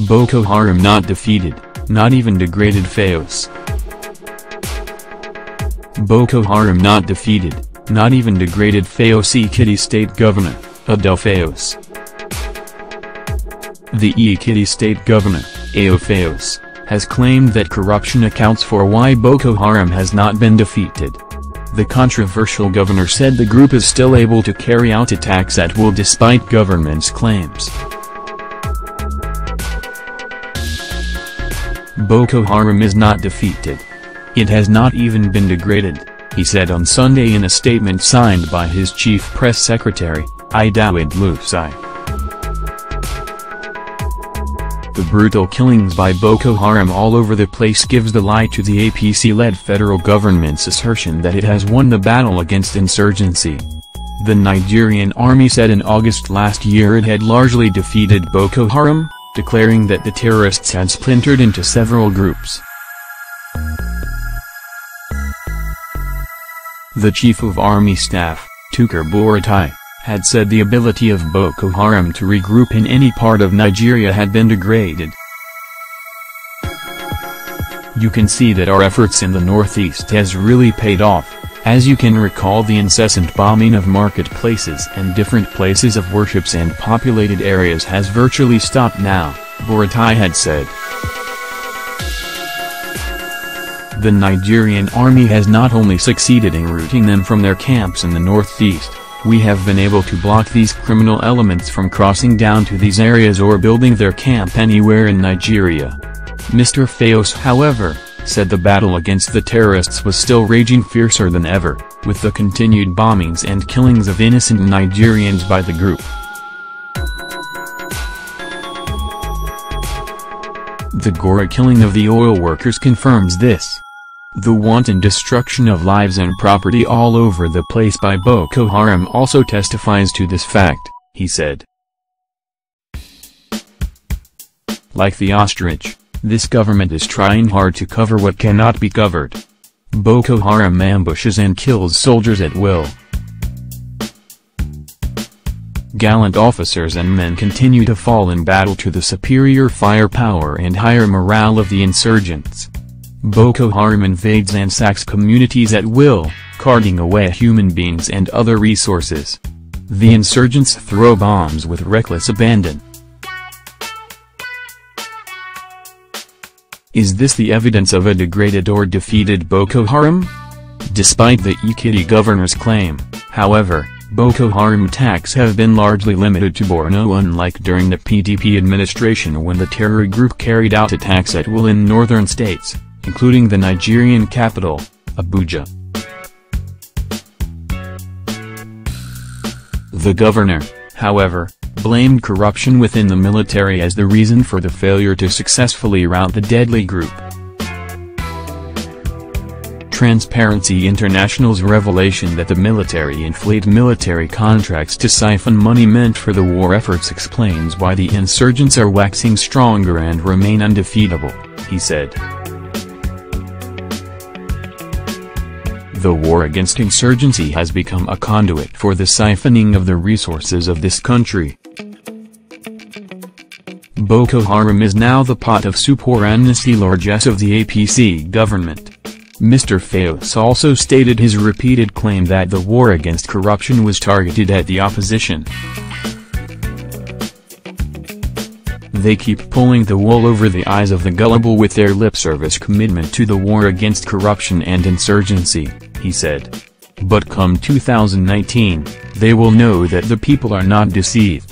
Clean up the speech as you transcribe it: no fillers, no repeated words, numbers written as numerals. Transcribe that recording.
Boko Haram not defeated, not even degraded Fayose. Boko Haram not defeated, not even degraded Fayose. Ekiti State Governor, Ayo Fayose. The Ekiti State Governor, Ayo Fayose, has claimed that corruption accounts for why Boko Haram has not been defeated. The controversial governor said the group is still able to carry out attacks at will despite government's claims. Boko Haram is not defeated. It has not even been degraded, he said on Sunday in a statement signed by his chief press secretary, Ayo Fayose. The brutal killings by Boko Haram all over the place gives the lie to the APC-led federal government's assertion that it has won the battle against insurgency. The Nigerian army said in August last year it had largely defeated Boko Haram, declaring that the terrorists had splintered into several groups. The Chief of Army Staff, Tukur Buratai, had said the ability of Boko Haram to regroup in any part of Nigeria had been degraded. You can see that our efforts in the northeast has really paid off, as you can recall the incessant bombing of marketplaces and different places of worships and populated areas has virtually stopped now, Buratai had said. The Nigerian army has not only succeeded in routing them from their camps in the northeast, we have been able to block these criminal elements from crossing down to these areas or building their camp anywhere in Nigeria. Mr. Fayose, however, said the battle against the terrorists was still raging fiercer than ever, with the continued bombings and killings of innocent Nigerians by the group. The Gora killing of the oil workers confirms this. The wanton destruction of lives and property all over the place by Boko Haram also testifies to this fact, he said. Like the ostrich, this government is trying hard to cover what cannot be covered. Boko Haram ambushes and kills soldiers at will. Gallant officers and men continue to fall in battle to the superior firepower and higher morale of the insurgents. Boko Haram invades and sacks communities at will, carting away human beings and other resources. The insurgents throw bombs with reckless abandon. Is this the evidence of a degraded or defeated Boko Haram? Despite the Ekiti governor's claim, however, Boko Haram attacks have been largely limited to Borno, unlike during the PDP administration when the terror group carried out attacks at will in northern states, including the Nigerian capital, Abuja. The governor, however, blamed corruption within the military as the reason for the failure to successfully rout the deadly group. Transparency International's revelation that the military inflate military contracts to siphon money meant for the war efforts explains why the insurgents are waxing stronger and remain undefeatable, he said. The war against insurgency has become a conduit for the siphoning of the resources of this country. Boko Haram is now the pot of soup or amnesty largesse of the APC government. Mr. Fayose also stated his repeated claim that the war against corruption was targeted at the opposition. They keep pulling the wool over the eyes of the gullible with their lip service commitment to the war against corruption and insurgency, he said. But come 2019, they will know that the people are not deceived.